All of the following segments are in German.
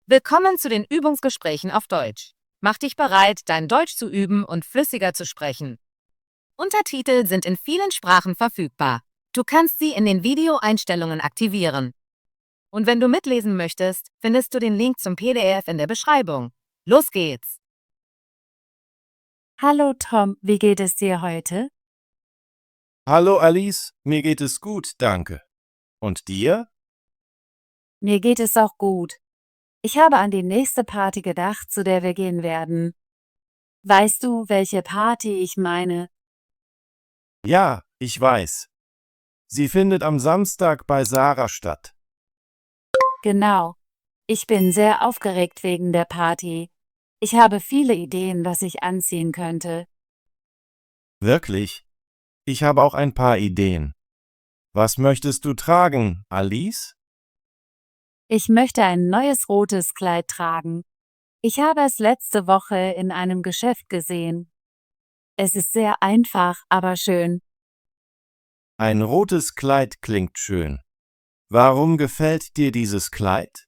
Willkommen zu den Übungsgesprächen auf Deutsch. Mach dich bereit, dein Deutsch zu üben und flüssiger zu sprechen. Untertitel sind in vielen Sprachen verfügbar. Du kannst sie in den Videoeinstellungen aktivieren. Und wenn du mitlesen möchtest, findest du den Link zum PDF in der Beschreibung. Los geht's! Hallo Tom, wie geht es dir heute? Hallo Alice, mir geht es gut, danke. Und dir? Mir geht es auch gut. Ich habe an die nächste Party gedacht, zu der wir gehen werden. Weißt du, welche Party ich meine? Ja, ich weiß. Sie findet am Samstag bei Sarah statt. Genau. Ich bin sehr aufgeregt wegen der Party. Ich habe viele Ideen, was ich anziehen könnte. Wirklich? Ich habe auch ein paar Ideen. Was möchtest du tragen, Alice? Ich möchte ein neues rotes Kleid tragen. Ich habe es letzte Woche in einem Geschäft gesehen. Es ist sehr einfach, aber schön. Ein rotes Kleid klingt schön. Warum gefällt dir dieses Kleid?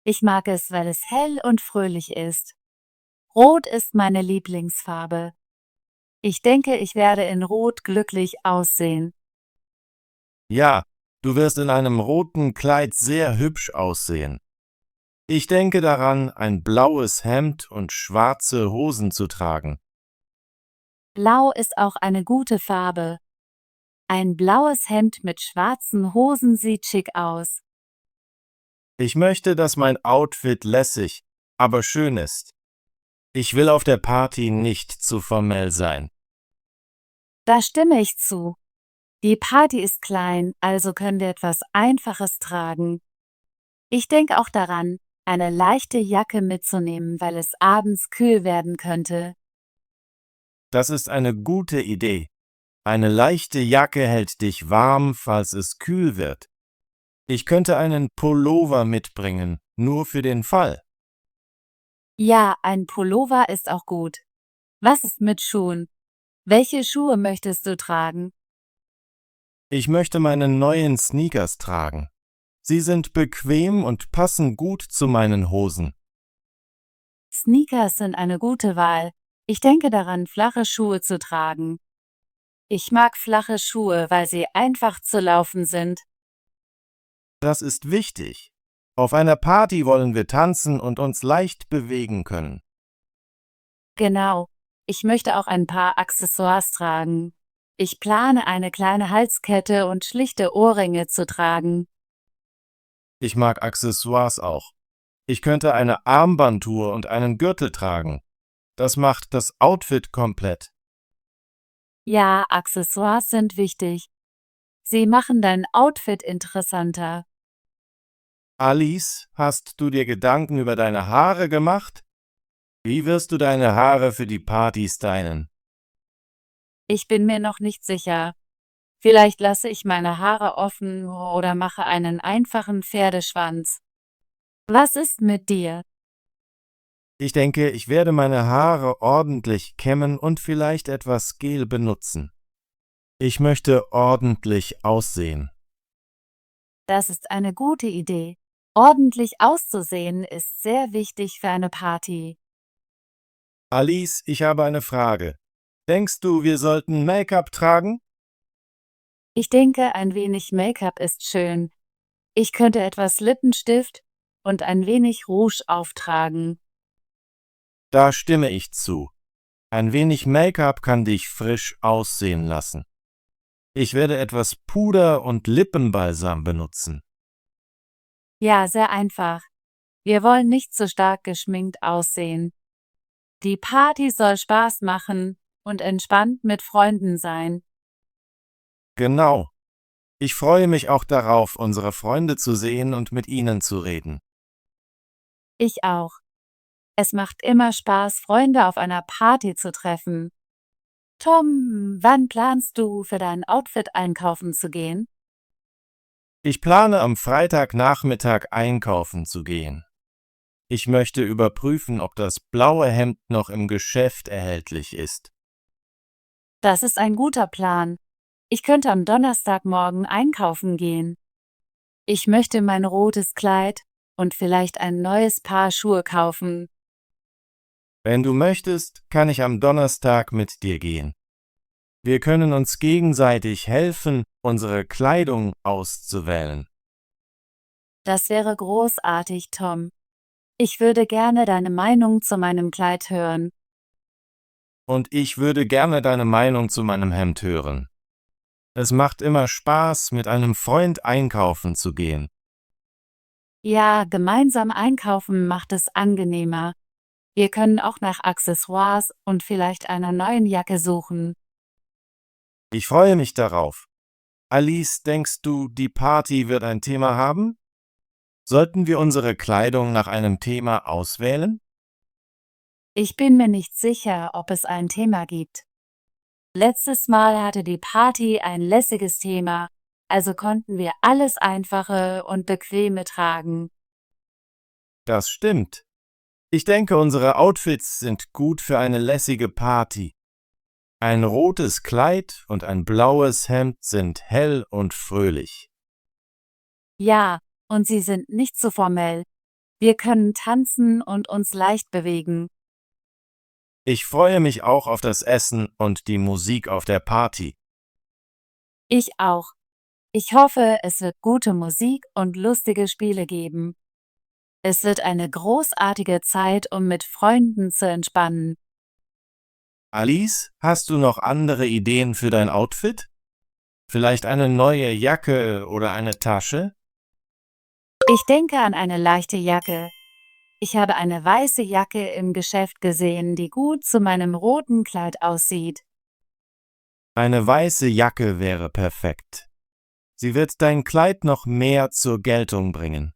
Ich mag es, weil es hell und fröhlich ist. Rot ist meine Lieblingsfarbe. Ich denke, ich werde in Rot glücklich aussehen. Ja, du wirst in einem roten Kleid sehr hübsch aussehen. Ich denke daran, ein blaues Hemd und schwarze Hosen zu tragen. Blau ist auch eine gute Farbe. Ein blaues Hemd mit schwarzen Hosen sieht schick aus. Ich möchte, dass mein Outfit lässig, aber schön ist. Ich will auf der Party nicht zu formell sein. Da stimme ich zu. Die Party ist klein, also können wir etwas Einfaches tragen. Ich denke auch daran, eine leichte Jacke mitzunehmen, weil es abends kühl werden könnte. Das ist eine gute Idee. Eine leichte Jacke hält dich warm, falls es kühl wird. Ich könnte einen Pullover mitbringen, nur für den Fall. Ja, ein Pullover ist auch gut. Was ist mit Schuhen? Welche Schuhe möchtest du tragen? Ich möchte meine neuen Sneakers tragen. Sie sind bequem und passen gut zu meinen Hosen. Sneakers sind eine gute Wahl. Ich denke daran, flache Schuhe zu tragen. Ich mag flache Schuhe, weil sie einfach zu laufen sind. Das ist wichtig. Auf einer Party wollen wir tanzen und uns leicht bewegen können. Genau. Ich möchte auch ein paar Accessoires tragen. Ich plane, eine kleine Halskette und schlichte Ohrringe zu tragen. Ich mag Accessoires auch. Ich könnte eine Armbanduhr und einen Gürtel tragen. Das macht das Outfit komplett. Ja, Accessoires sind wichtig. Sie machen dein Outfit interessanter. Alice, hast du dir Gedanken über deine Haare gemacht? Wie wirst du deine Haare für die Party stylen? Ich bin mir noch nicht sicher. Vielleicht lasse ich meine Haare offen oder mache einen einfachen Pferdeschwanz. Was ist mit dir? Ich denke, ich werde meine Haare ordentlich kämmen und vielleicht etwas Gel benutzen. Ich möchte ordentlich aussehen. Das ist eine gute Idee. Ordentlich auszusehen ist sehr wichtig für eine Party. Alice, ich habe eine Frage. Denkst du, wir sollten Make-up tragen? Ich denke, ein wenig Make-up ist schön. Ich könnte etwas Lippenstift und ein wenig Rouge auftragen. Da stimme ich zu. Ein wenig Make-up kann dich frisch aussehen lassen. Ich werde etwas Puder und Lippenbalsam benutzen. Ja, sehr einfach. Wir wollen nicht so stark geschminkt aussehen. Die Party soll Spaß machen und entspannt mit Freunden sein. Genau. Ich freue mich auch darauf, unsere Freunde zu sehen und mit ihnen zu reden. Ich auch. Es macht immer Spaß, Freunde auf einer Party zu treffen. Tom, wann planst du, für dein Outfit einkaufen zu gehen? Ich plane am Freitagnachmittag einkaufen zu gehen. Ich möchte überprüfen, ob das blaue Hemd noch im Geschäft erhältlich ist. Das ist ein guter Plan. Ich könnte am Donnerstagmorgen einkaufen gehen. Ich möchte mein rotes Kleid und vielleicht ein neues Paar Schuhe kaufen. Wenn du möchtest, kann ich am Donnerstag mit dir gehen. Wir können uns gegenseitig helfen, unsere Kleidung auszuwählen. Das wäre großartig, Tom. Ich würde gerne deine Meinung zu meinem Kleid hören. Und ich würde gerne deine Meinung zu meinem Hemd hören. Es macht immer Spaß, mit einem Freund einkaufen zu gehen. Ja, gemeinsam einkaufen macht es angenehmer. Wir können auch nach Accessoires und vielleicht einer neuen Jacke suchen. Ich freue mich darauf. Alice, denkst du, die Party wird ein Thema haben? Sollten wir unsere Kleidung nach einem Thema auswählen? Ich bin mir nicht sicher, ob es ein Thema gibt. Letztes Mal hatte die Party ein lässiges Thema, also konnten wir alles Einfache und Bequeme tragen. Das stimmt. Ich denke, unsere Outfits sind gut für eine lässige Party. Ein rotes Kleid und ein blaues Hemd sind hell und fröhlich. Ja, und sie sind nicht so formell. Wir können tanzen und uns leicht bewegen. Ich freue mich auch auf das Essen und die Musik auf der Party. Ich auch. Ich hoffe, es wird gute Musik und lustige Spiele geben. Es wird eine großartige Zeit, um mit Freunden zu entspannen. Alice, hast du noch andere Ideen für dein Outfit? Vielleicht eine neue Jacke oder eine Tasche? Ich denke an eine leichte Jacke. Ich habe eine weiße Jacke im Geschäft gesehen, die gut zu meinem roten Kleid aussieht. Eine weiße Jacke wäre perfekt. Sie wird dein Kleid noch mehr zur Geltung bringen.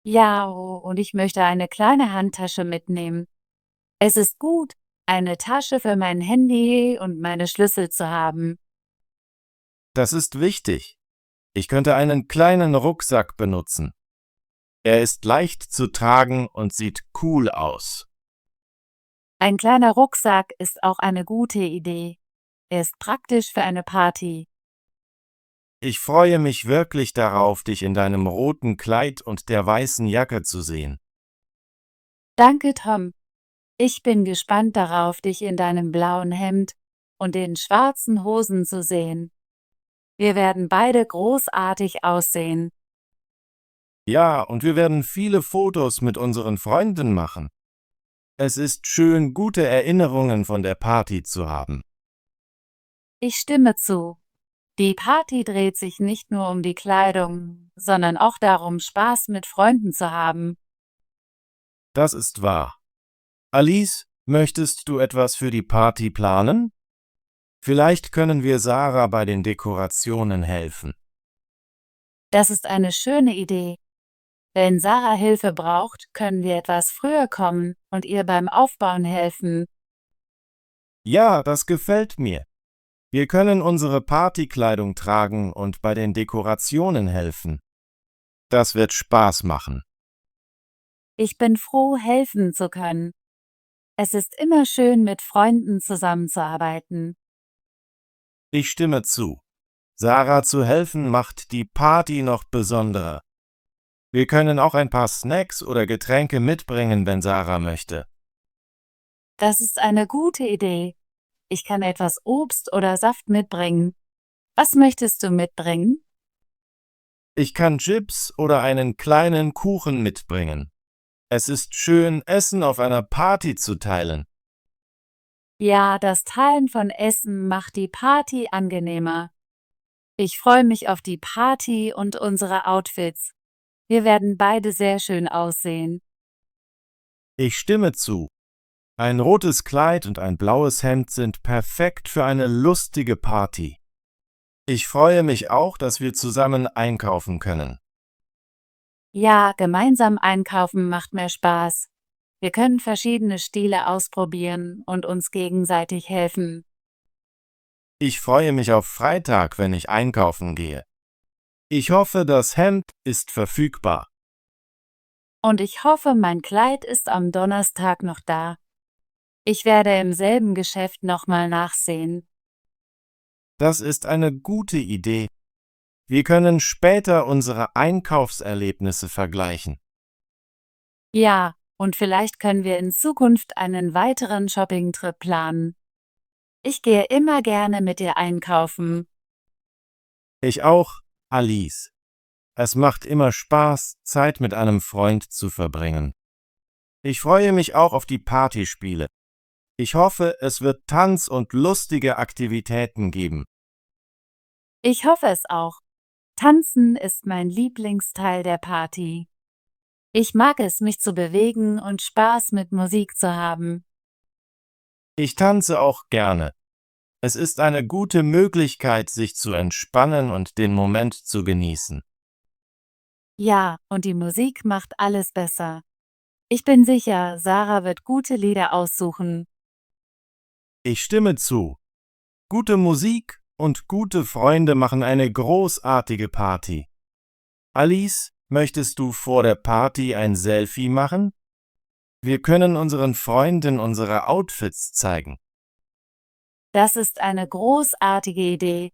Ja, und ich möchte eine kleine Handtasche mitnehmen. Es ist gut, eine Tasche für mein Handy und meine Schlüssel zu haben. Das ist wichtig. Ich könnte einen kleinen Rucksack benutzen. Er ist leicht zu tragen und sieht cool aus. Ein kleiner Rucksack ist auch eine gute Idee. Er ist praktisch für eine Party. Ich freue mich wirklich darauf, dich in deinem roten Kleid und der weißen Jacke zu sehen. Danke, Tom. Ich bin gespannt darauf, dich in deinem blauen Hemd und den schwarzen Hosen zu sehen. Wir werden beide großartig aussehen. Ja, und wir werden viele Fotos mit unseren Freunden machen. Es ist schön, gute Erinnerungen von der Party zu haben. Ich stimme zu. Die Party dreht sich nicht nur um die Kleidung, sondern auch darum, Spaß mit Freunden zu haben. Das ist wahr. Alice, möchtest du etwas für die Party planen? Vielleicht können wir Sarah bei den Dekorationen helfen. Das ist eine schöne Idee. Wenn Sarah Hilfe braucht, können wir etwas früher kommen und ihr beim Aufbauen helfen. Ja, das gefällt mir. Wir können unsere Partykleidung tragen und bei den Dekorationen helfen. Das wird Spaß machen. Ich bin froh, helfen zu können. Es ist immer schön, mit Freunden zusammenzuarbeiten. Ich stimme zu. Sarah zu helfen macht die Party noch besonderer. Wir können auch ein paar Snacks oder Getränke mitbringen, wenn Sarah möchte. Das ist eine gute Idee. Ich kann etwas Obst oder Saft mitbringen. Was möchtest du mitbringen? Ich kann Chips oder einen kleinen Kuchen mitbringen. Es ist schön, Essen auf einer Party zu teilen. Ja, das Teilen von Essen macht die Party angenehmer. Ich freue mich auf die Party und unsere Outfits. Wir werden beide sehr schön aussehen. Ich stimme zu. Ein rotes Kleid und ein blaues Hemd sind perfekt für eine lustige Party. Ich freue mich auch, dass wir zusammen einkaufen können. Ja, gemeinsam einkaufen macht mehr Spaß. Wir können verschiedene Stile ausprobieren und uns gegenseitig helfen. Ich freue mich auf Freitag, wenn ich einkaufen gehe. Ich hoffe, das Hemd ist verfügbar. Und ich hoffe, mein Kleid ist am Donnerstag noch da. Ich werde im selben Geschäft nochmal nachsehen. Das ist eine gute Idee. Wir können später unsere Einkaufserlebnisse vergleichen. Ja, und vielleicht können wir in Zukunft einen weiteren Shoppingtrip planen. Ich gehe immer gerne mit dir einkaufen. Ich auch, Alice. Es macht immer Spaß, Zeit mit einem Freund zu verbringen. Ich freue mich auch auf die Partyspiele. Ich hoffe, es wird Tanz und lustige Aktivitäten geben. Ich hoffe es auch. Tanzen ist mein Lieblingsteil der Party. Ich mag es, mich zu bewegen und Spaß mit Musik zu haben. Ich tanze auch gerne. Es ist eine gute Möglichkeit, sich zu entspannen und den Moment zu genießen. Ja, und die Musik macht alles besser. Ich bin sicher, Sarah wird gute Lieder aussuchen. Ich stimme zu. Gute Musik und gute Freunde machen eine großartige Party. Alice, möchtest du vor der Party ein Selfie machen? Wir können unseren Freunden unsere Outfits zeigen. Das ist eine großartige Idee.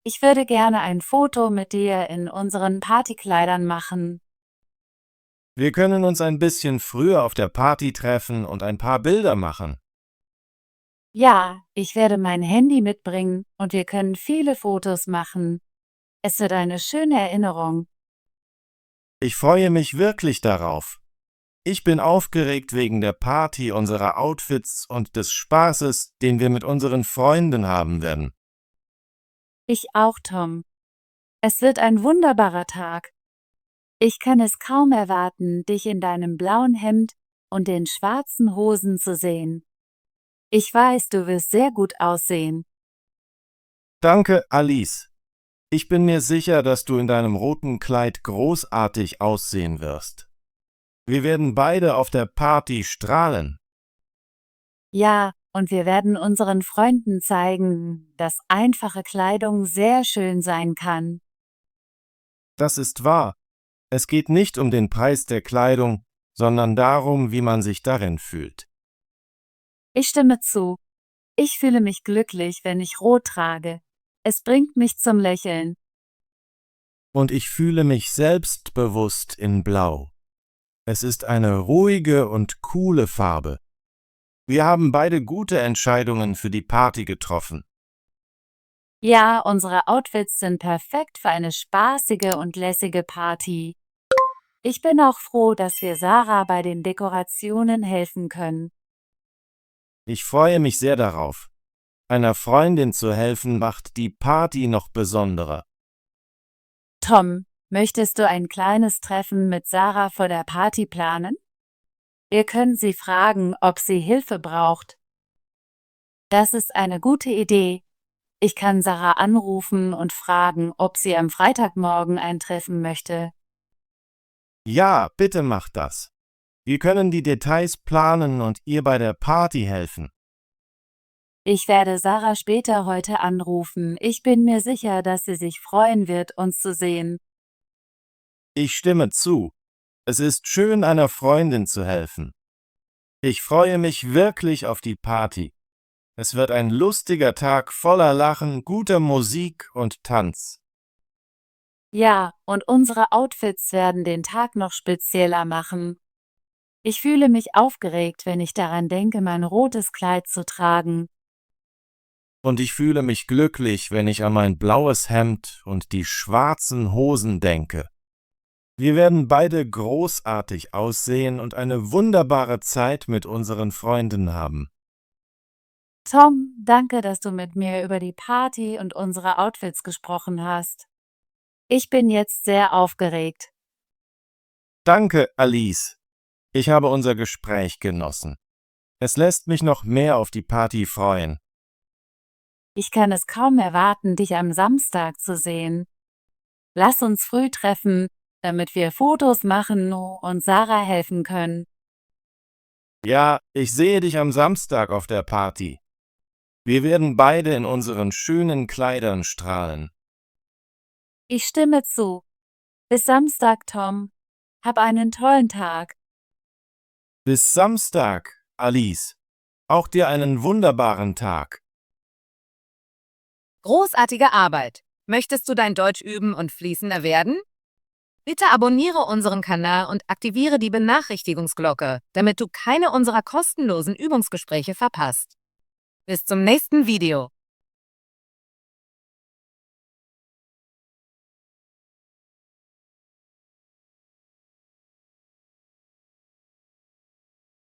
Ich würde gerne ein Foto mit dir in unseren Partykleidern machen. Wir können uns ein bisschen früher auf der Party treffen und ein paar Bilder machen. Ja, ich werde mein Handy mitbringen und wir können viele Fotos machen. Es wird eine schöne Erinnerung. Ich freue mich wirklich darauf. Ich bin aufgeregt wegen der Party, unserer Outfits und des Spaßes, den wir mit unseren Freunden haben werden. Ich auch, Tom. Es wird ein wunderbarer Tag. Ich kann es kaum erwarten, dich in deinem blauen Hemd und den schwarzen Hosen zu sehen. Ich weiß, du wirst sehr gut aussehen. Danke, Alice. Ich bin mir sicher, dass du in deinem roten Kleid großartig aussehen wirst. Wir werden beide auf der Party strahlen. Ja, und wir werden unseren Freunden zeigen, dass einfache Kleidung sehr schön sein kann. Das ist wahr. Es geht nicht um den Preis der Kleidung, sondern darum, wie man sich darin fühlt. Ich stimme zu. Ich fühle mich glücklich, wenn ich Rot trage. Es bringt mich zum Lächeln. Und ich fühle mich selbstbewusst in Blau. Es ist eine ruhige und coole Farbe. Wir haben beide gute Entscheidungen für die Party getroffen. Ja, unsere Outfits sind perfekt für eine spaßige und lässige Party. Ich bin auch froh, dass wir Sarah bei den Dekorationen helfen können. Ich freue mich sehr darauf. Einer Freundin zu helfen macht die Party noch besonderer. Tom, möchtest du ein kleines Treffen mit Sarah vor der Party planen? Wir können sie fragen, ob sie Hilfe braucht. Das ist eine gute Idee. Ich kann Sarah anrufen und fragen, ob sie am Freitagmorgen ein Treffen möchte. Ja, bitte macht das. Wir können die Details planen und ihr bei der Party helfen. Ich werde Sarah später heute anrufen. Ich bin mir sicher, dass sie sich freuen wird, uns zu sehen. Ich stimme zu. Es ist schön, einer Freundin zu helfen. Ich freue mich wirklich auf die Party. Es wird ein lustiger Tag voller Lachen, guter Musik und Tanz. Ja, und unsere Outfits werden den Tag noch spezieller machen. Ich fühle mich aufgeregt, wenn ich daran denke, mein rotes Kleid zu tragen. Und ich fühle mich glücklich, wenn ich an mein blaues Hemd und die schwarzen Hosen denke. Wir werden beide großartig aussehen und eine wunderbare Zeit mit unseren Freunden haben. Tom, danke, dass du mit mir über die Party und unsere Outfits gesprochen hast. Ich bin jetzt sehr aufgeregt. Danke, Alice. Ich habe unser Gespräch genossen. Es lässt mich noch mehr auf die Party freuen. Ich kann es kaum erwarten, dich am Samstag zu sehen. Lass uns früh treffen, damit wir Fotos machen und Sarah helfen können. Ja, ich sehe dich am Samstag auf der Party. Wir werden beide in unseren schönen Kleidern strahlen. Ich stimme zu. Bis Samstag, Tom. Hab einen tollen Tag. Bis Samstag, Alice. Auch dir einen wunderbaren Tag. Großartige Arbeit. Möchtest du dein Deutsch üben und fließender werden? Bitte abonniere unseren Kanal und aktiviere die Benachrichtigungsglocke, damit du keine unserer kostenlosen Übungsgespräche verpasst. Bis zum nächsten Video.